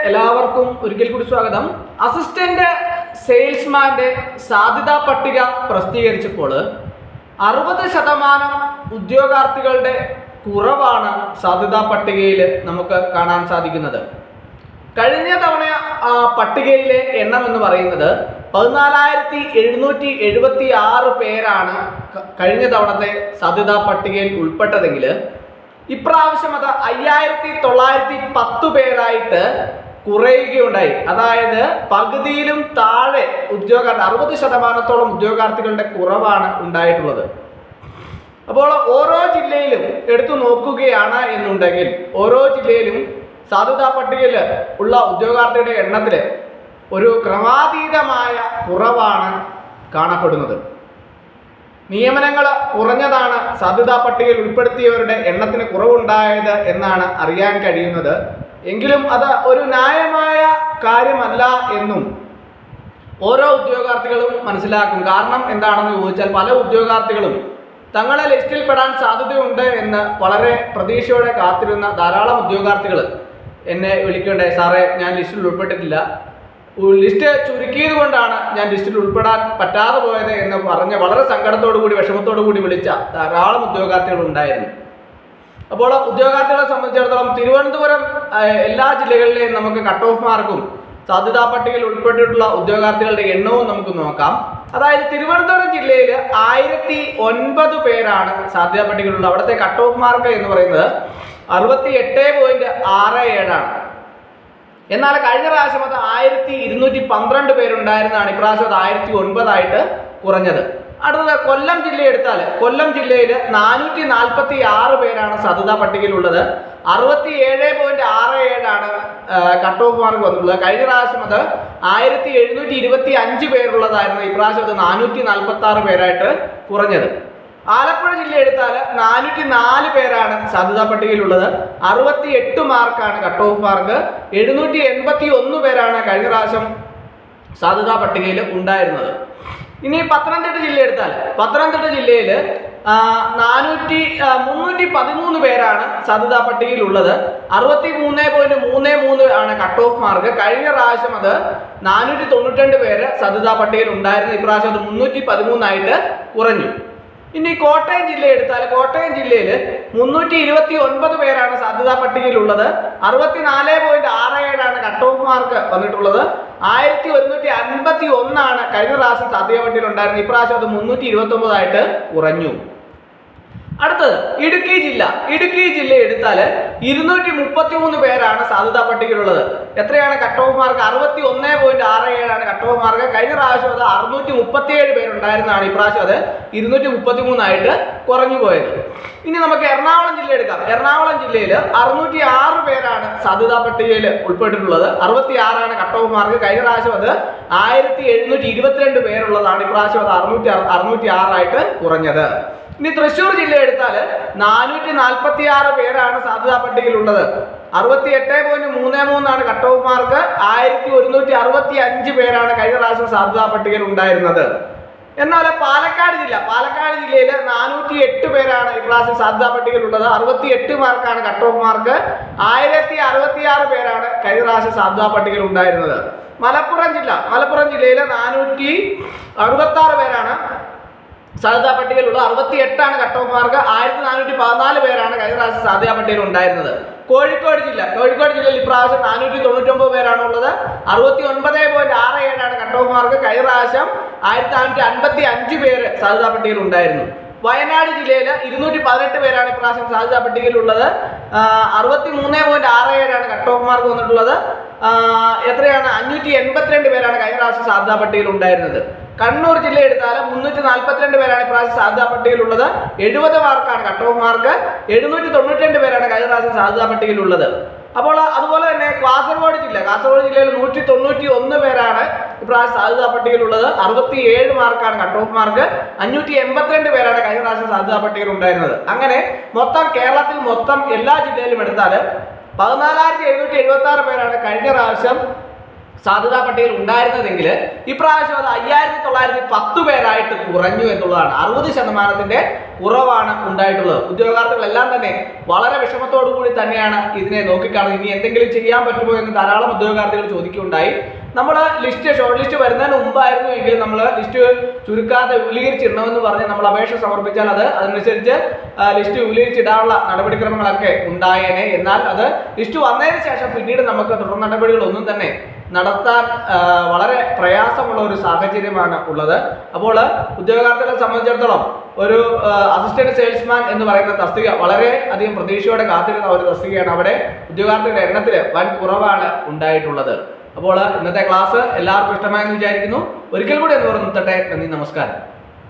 എല്ലാവർക്കും ഒരിക്കൽ കൂടി സ്വാഗതം. അസിസ്റ്റന്റ് സെയിൽസ്മാന്റെ സാധ്യതാ പട്ടിക പ്രസിദ്ധീകരിച്ചപ്പോൾ 60% ഉദ്യോഗാർത്ഥികളുടെ കുറവാണ് സാധ്യതാ പട്ടികയിൽ നമുക്ക് കാണാൻ സാധിക്കുന്നത്. കഴിഞ്ഞ തവണ പട്ടികയിലെ എണ്ണം എന്ന് പറയുന്നത് 14,776 പേരാണ് കഴിഞ്ഞ തവണത്തെ സാധ്യതാ പട്ടികയിൽ ഉൾപ്പെട്ടതെങ്കിൽ ഇപ്രാവശ്യം അത് 5,910 പേരായിട്ട് കുറയുകയുണ്ടായി. അതായത് പകുതിയിലും താഴെ 60% ഉദ്യോഗാർത്ഥികളുടെ കുറവാണ് ഉണ്ടായിട്ടുള്ളത്. അപ്പോൾ ഓരോ ജില്ലയിലും എടുത്തു നോക്കുകയാണ് എന്നുണ്ടെങ്കിൽ ഓരോ ജില്ലയിലും സാധ്യതാ പട്ടികയിൽ ഉള്ള ഉദ്യോഗാർത്ഥിയുടെ എണ്ണത്തിൽ ഒരു ക്രമാതീതമായ കുറവാണ് കാണപ്പെടുന്നത്. നിയമനങ്ങൾ കുറഞ്ഞതാണ് സാധ്യതാ പട്ടികയിൽ ഉൾപ്പെടുത്തിയവരുടെ എണ്ണത്തിന് കുറവുണ്ടായത് എന്നാണ് അറിയാൻ കഴിയുന്നത്. എങ്കിലും അത് ഒരു ന്യായമായ കാര്യമല്ല എന്നും ഓരോ ഉദ്യോഗാർത്ഥികളും മനസ്സിലാക്കും. കാരണം എന്താണെന്ന് ചോദിച്ചാൽ പല ഉദ്യോഗാർത്ഥികളും തങ്ങളെ ലിസ്റ്റിൽ പെടാൻ സാധ്യതയുണ്ട് എന്ന് വളരെ പ്രതീക്ഷയോടെ കാത്തിരുന്ന ധാരാളം ഉദ്യോഗാർത്ഥികൾ എന്നെ വിളിക്കേണ്ടേ, സാറേ ഞാൻ ലിസ്റ്റിൽ ഉൾപ്പെട്ടിട്ടില്ല, ലിസ്റ്റ് ചുരുക്കിയത് കൊണ്ടാണ് ഞാൻ ലിസ്റ്റിൽ ഉൾപ്പെടാൻ പറ്റാതെ പോയത് എന്ന് പറഞ്ഞ് വളരെ സങ്കടത്തോടു കൂടി വിഷമത്തോടു കൂടി വിളിച്ച ധാരാളം ഉദ്യോഗാർത്ഥികൾ ഉണ്ടായിരുന്നു. അപ്പോൾ ഉദ്യോഗാർത്ഥികളെ സംബന്ധിച്ചിടത്തോളം തിരുവനന്തപുരം എല്ലാ ജില്ലകളിലെയും നമുക്ക് കട്ട് ഓഫ് മാർക്കും സാധ്യതാ പട്ടികയിൽ ഉൾപ്പെട്ടിട്ടുള്ള ഉദ്യോഗാർത്ഥികളുടെ എണ്ണവും നമുക്ക് നോക്കാം. അതായത് തിരുവനന്തപുരം ജില്ലയിൽ 1009 പേരാണ് സാധ്യതാ പട്ടികയിലുള്ള. അവിടുത്തെ കട്ട് ഓഫ് മാർക്ക് എന്ന് പറയുന്നത് 68.67 ആണ്. എന്നാൽ കഴിഞ്ഞ പ്രാവശ്യം അത് 1212 പേരുണ്ടായിരുന്നതാണ്. ഇപ്രാവശ്യം അത് 1009 ആയിട്ട് കുറഞ്ഞത്. അടുത്തത് കൊല്ലം ജില്ല എടുത്താൽ കൊല്ലം ജില്ലയിൽ 446 പേരാണ് സാധ്യതാ പട്ടികയിലുള്ളത്. 67.67 ആണ് കട്ട് ഓഫ് മാർക്ക് വന്നിട്ടുള്ളത്. കഴിഞ്ഞ പ്രാവശ്യം അത് 1725 പേരുള്ളതായിരുന്നു. ഇപ്രാവശ്യം അത് 446 പേരായിട്ട് കുറഞ്ഞത്. ആലപ്പുഴ ജില്ല എടുത്താൽ 404 പേരാണ് സാധ്യതാ പട്ടികയിലുള്ളത്. 68 മാർക്കാണ് കട്ട് ഓഫ് മാർക്ക്. 781 പേരാണ് കഴിഞ്ഞ പ്രാവശ്യം സാധ്യതാ പട്ടികയിൽ ഉണ്ടായിരുന്നത്. ഇനി പത്തനംതിട്ട ജില്ല എടുത്താൽ പത്തനംതിട്ട ജില്ലയിൽ 313 പേരാണ് സാധ്യതാ പട്ടികയിലുള്ളത്. 63.33 ആണ് കട്ട് ഓഫ് മാർക്ക്. കഴിഞ്ഞ പ്രാവശ്യം അത് 492 പേര് സാധ്യതാ പട്ടികയിൽ ഉണ്ടായിരുന്നു. ഇപ്രാവശ്യം അത് 313 ആയിട്ട് കുറഞ്ഞു. ഇനി കോട്ടയം ജില്ല എടുത്താൽ കോട്ടയം ജില്ലയിൽ 329 പേരാണ് സാധ്യതാ പട്ടികയിലുള്ളത്. 64.67 ആണ് കട്ട് ഓഫ് മാർക്ക് വന്നിട്ടുള്ളത്. 1151 ആണ് കഴിഞ്ഞ പ്രാവശ്യം സാധ്യതാ പട്ടികയിൽ ഉണ്ടായിരുന്നത്. ഇപ്രാവശ്യം അത് 329 ആയിട്ട് കുറഞ്ഞു. അടുത്തത് ഇടുക്കി ജില്ല. ഇടുക്കി ജില്ല എടുത്താൽ 233 പേരാണ് സാധ്യതാ പട്ടികയിലുള്ളത്. എത്രയാണ് കട്ട് ഓഫ് മാർക്ക്? 61.67 ആണ് കട്ട് ഓഫ് മാർക്ക്. കഴിഞ്ഞ പ്രാവശ്യം അത് 637 പേരുണ്ടായിരുന്നതാണ്. ഇപ്രാവശ്യം അത് 233 ആയിട്ട് കുറഞ്ഞു പോയത്. ഇനി നമുക്ക് എറണാകുളം ജില്ല എടുക്കാം. എറണാകുളം ജില്ലയിൽ 606 പേരാണ് സാധ്യതാ പട്ടികയിൽ ഉൾപ്പെട്ടിട്ടുള്ളത്. 66 ആണ് കട്ട് ഓഫ് മാർക്ക്. കഴിഞ്ഞ പ്രാവശ്യം അത് 1722 പേരുള്ളതാണ്. ഇപ്രാവശ്യം അത് 606 ആയിട്ട് കുറഞ്ഞത്. ഇനി തൃശ്ശൂർ ജില്ല എടുത്താൽ 446 പേരാണ് സാധ്യതാ പട്ടികയിലുള്ളത്. 68.33 ആണ് കട്ട് ഓഫ് മാർക്ക്. 1165 പേരാണ് കഴിഞ്ഞ പ്രാവശ്യം സാധ്യതാ പട്ടികയിൽ ഉണ്ടായിരുന്നത്. എന്നാൽ പാലക്കാട് ജില്ലയിൽ 408 പേരാണ് ഇപ്രാവശ്യം സാധ്യതാ പട്ടികയിലുള്ളത്. 68 മാർക്കാണ് കട്ട് ഓഫ് മാർക്ക്. 1066 പേരാണ് കഴിഞ്ഞ പ്രാവശ്യം സാധ്യതാ പട്ടികയിൽ ഉണ്ടായിരുന്നത്. മലപ്പുറം ജില്ലയിൽ 466 പേരാണ് സാധ്യതാ പട്ടികയിലുള്ള. 68 ആണ് കട്ട് ഓഫ് മാർക്ക്. 1414 പേരാണ് കഴിഞ്ഞ പ്രാവശ്യം സാധ്യതാ പട്ടികയിൽ ഉണ്ടായിരുന്നത്. കോഴിക്കോട് ജില്ലയിൽ ഇപ്രാവശ്യം 499 പേരാണ് ഉള്ളത്. 69.67 ആണ് കട്ട് ഓഫ് മാർക്ക്. കഴിഞ്ഞ പ്രാവശ്യം 1455 പേര് സാധ്യതാ പട്ടികയിൽ ഉണ്ടായിരുന്നു. വയനാട് ജില്ലയിൽ 218 പേരാണ് ഇപ്രാവശ്യം സാധ്യതാ പട്ടികയിലുള്ളത്. 63.67 ആണ് കട്ട് ഓഫ് മാർക്ക് വന്നിട്ടുള്ളത്. എത്രയാണ്? 582 പേരാണ് കഴിഞ്ഞ പ്രാവശ്യം സാധ്യതാ പട്ടികയിൽ ഉണ്ടായിരുന്നത്. കണ്ണൂർ ജില്ല എടുത്താൽ 342 പേരാണ് ഇപ്രാവശ്യം സാധ്യതാ പട്ടികയിലുള്ളത്. 70 മാർക്കാണ് കട്ട് ഓഫ് മാർക്ക്. 792 പേരാണ് കഴിഞ്ഞ പ്രാവശ്യം സാധ്യതാ പട്ടികയിലുള്ളത്. അപ്പോൾ അതുപോലെ തന്നെ കാസർഗോഡ് ജില്ലയിൽ 191 പേരാണ് ഇപ്രാവശ്യം സാധ്യതാ പട്ടികയിലുള്ളത്. 67 മാർക്കാണ് കട്ട് ഓഫ് മാർക്ക്. 582 പേരാണ് കഴിഞ്ഞ പ്രാവശ്യം സാധ്യതാ പട്ടികയിൽ ഉണ്ടായിരുന്നത്. അങ്ങനെ കേരളത്തിൽ എല്ലാ ജില്ലയിലും എടുത്താൽ 14,776 പേരാണ് കഴിഞ്ഞ പ്രാവശ്യം സാധ്യതാ പട്ടികയിൽ ഉണ്ടായിരുന്നതെങ്കിൽ ഇപ്രാവശ്യം അത് 5910 പേരായിട്ട് കുറഞ്ഞു എന്നുള്ളതാണ്. 60% കുറവാണ് ഉണ്ടായിട്ടുള്ളത്. ഉദ്യോഗാർത്ഥികളെല്ലാം തന്നെ വളരെ വിഷമത്തോടു കൂടി തന്നെയാണ് ഇതിനെ നോക്കിക്കാണുന്നത്. ഇനി എന്തെങ്കിലും ചെയ്യാൻ പറ്റുമോ എന്ന് ധാരാളം ഉദ്യോഗാർത്ഥികൾ ചോദിക്കുകയുണ്ടായി. നമ്മൾ ഷോർട്ട് ലിസ്റ്റ് വരുന്നതിന് മുമ്പായിരുന്നു എങ്കിൽ നമ്മൾ ലിസ്റ്റ് ചുരുക്കാതെ വിപുലീകരിച്ചിടണമെന്ന് പറഞ്ഞ് നമ്മൾ അപേക്ഷ സമർപ്പിച്ചാൽ അതനുസരിച്ച് ലിസ്റ്റ് വിപുലീകരിച്ചിടാനുള്ള നടപടിക്രമങ്ങളൊക്കെ ഉണ്ടായേനെ. എന്നാൽ അത് ലിസ്റ്റ് വന്നതിന് ശേഷം പിന്നീട് നമുക്ക് തുടർ നടപടികളൊന്നും തന്നെ നടത്താൻ വളരെ പ്രയാസമുള്ള ഒരു സാഹചര്യമാണ് ഉള്ളത്. അപ്പോൾ ഉദ്യോഗാർത്ഥികളെ സംബന്ധിച്ചിടത്തോളം ഒരു അസിസ്റ്റന്റ് സെയിൽസ്മാൻ എന്ന് പറയുന്ന തസ്തിക വളരെ അധികം പ്രതീക്ഷയോടെ കാത്തിരുന്ന ഒരു തസ്തികയാണ്. അവിടെ ഉദ്യോഗാർത്ഥികളുടെ എണ്ണത്തിൽ വൻ കുറവാണ് ഉണ്ടായിട്ടുള്ളത്. അപ്പോൾ ഇന്നത്തെ ക്ലാസ് എല്ലാവർക്കും ഇഷ്ടമായെന്ന് വിചാരിക്കുന്നു. ഒരിക്കൽ കൂടി എന്ന് പറഞ്ഞു നിർത്തട്ടെ. നന്ദി, നമസ്കാരം.